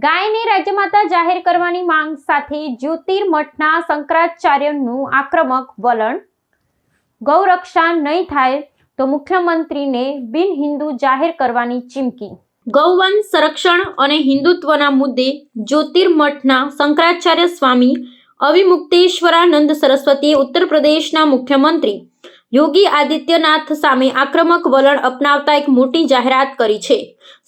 ગાયને રાજ્યમાતા જાહેર કરવાની માંગ સાથે જ્યોતિર્મઠના શંકરાચાર્યનું આક્રમક વલણ। ગૌરક્ષા નહીં થાય તો મુખ્યમંત્રીને બિન હિન્દુ જાહેર કરવાની ચીમકી। ગૌવંશ સંરક્ષણ અને હિન્દુત્વના મુદ્દે જ્યોતિર્મઠના શંકરાચાર્ય સ્વામી અવિમુક્તેશ્વરાનંદ સરસ્વતીએ ઉત્તર પ્રદેશના મુખ્યમંત્રી યોગી આદિત્યનાથ સામે આક્રમક વલણ અપનાવતા એક મોટી જાહેરાત કરી છે।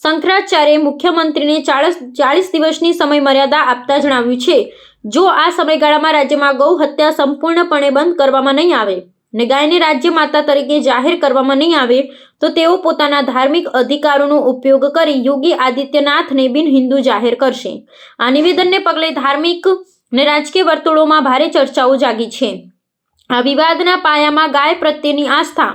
શંકરાચાર્યએ મુખ્યમંત્રીને 40 દિવસની સમયમર્યાદા આપતા જણાવ્યું છે, જો આ સમયગાળામાં રાજ્યમાં ગૌ હત્યા સંપૂર્ણપણે બંધ કરવામાં નહીં આવે અને ગાયને રાજ્ય માતા તરીકે જાહેર કરવામાં નહીં આવે તો તેઓ પોતાના ધાર્મિક અધિકારોનો ઉપયોગ કરી યોગી આદિત્યનાથને બિન હિન્દુ જાહેર કરશે। આ નિવેદનને પગલે ધાર્મિક અને રાજકીય વર્તુળોમાં ભારે ચર્ચાઓ જાગી છે। આ વિવાદના પાયામાં ગાય પ્રત્યેની આસ્થા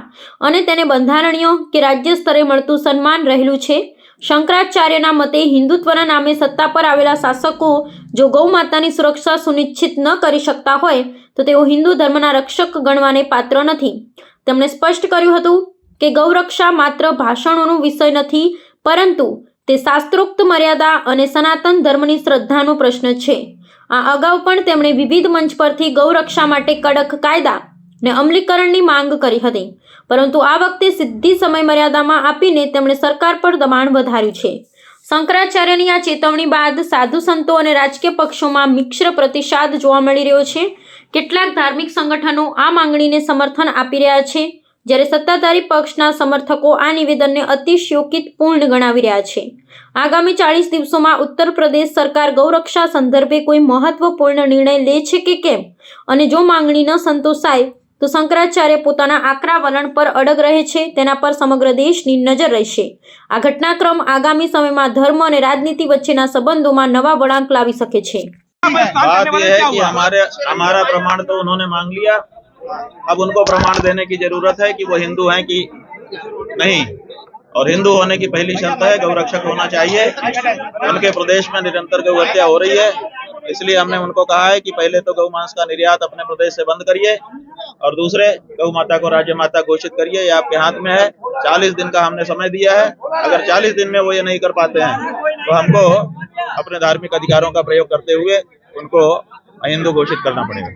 અને તેને બંધારણીય કે રાજ્ય સ્તરે મળતું સન્માન રહેલું છે। શંકરાચાર્યના મતે હિન્દુત્વના નામે સત્તા પર આવેલા શાસકો જો ગૌ માતાની સુરક્ષા સુનિશ્ચિત ન કરી શકતા હોય તો તેઓ હિન્દુ ધર્મના રક્ષક ગણવાને પાત્ર નથી। તેમણે સ્પષ્ટ કર્યું હતું કે ગૌરક્ષા માત્ર ભાષણોનો વિષય નથી, પરંતુ તે શાસ્ત્રોક્ત મર્યાદા અને સનાતન ધર્મની શ્રદ્ધાનો પ્રશ્ન છે। આ અગાઉ પણ તેમણે વિવિધ મંચ પરથી ગૌરક્ષા માટે કડક કાયદા ને અમલીકરણની માંગ કરી હતી, પરંતુ આ વખતે સીધી સમયમર્યાદામાં આપીને તેમણે સરકાર પર દબાણ વધાર્યું છે। શંકરાચાર્યની આ ચેતવણી બાદ સાધુ સંતો અને રાજકીય પક્ષોમાં મિશ્ર પ્રતિસાદ જોવા મળી રહ્યો છે। કેટલાક ધાર્મિક સંગઠનો આ માંગણીને સમર્થન આપી રહ્યા છે, જ્યારે સત્તાધારી પક્ષના સમર્થકો આ નિવેદનને અતિશયોક્તિપૂર્ણ ગણાવી રહ્યા છે। આગામી 40 દિવસોમાં ઉત્તર પ્રદેશ સરકાર ગૌરક્ષા સંદર્ભે કોઈ મહત્વપૂર્ણ નિર્ણય લે છે કે કેમ, અને જો માંગણી ન સંતોષાય તો શંકરાચાર્ય પોતાના આકરા વલણ પર અડગ રહે છે, તેના પર સમગ્ર દેશની નજર રહેશે। આ ઘટનાક્રમ આગામી સમયમાં ધર્મ અને રાજનીતિ વચ્ચેના સંબંધોમાં નવા વળાંક લાવી શકે છે। बात यह है कि हमारा प्रमाण तो उन्होंने मांग लिया, अब उनको प्रमाण देने की जरूरत है कि वो हिंदू हैं कि नहीं, और हिंदू होने की पहली शर्त है गौरक्षक होना चाहिए। उनके प्रदेश में निरंतर गौ हत्या हो रही है, इसलिए हमने उनको कहा है कि पहले तो गौ मांस का निर्यात अपने प्रदेश से बंद करिए और दूसरे गौ माता को राज्य माता घोषित करिए। ये आपके हाथ में है। 40 दिन का हमने समय दिया है। अगर 40 दिन में वो ये नहीं कर पाते हैं तो हमको अपने धार्मिक अधिकारों का प्रयोग करते हुए उनको हिंदू घोषित करना पड़ेगा।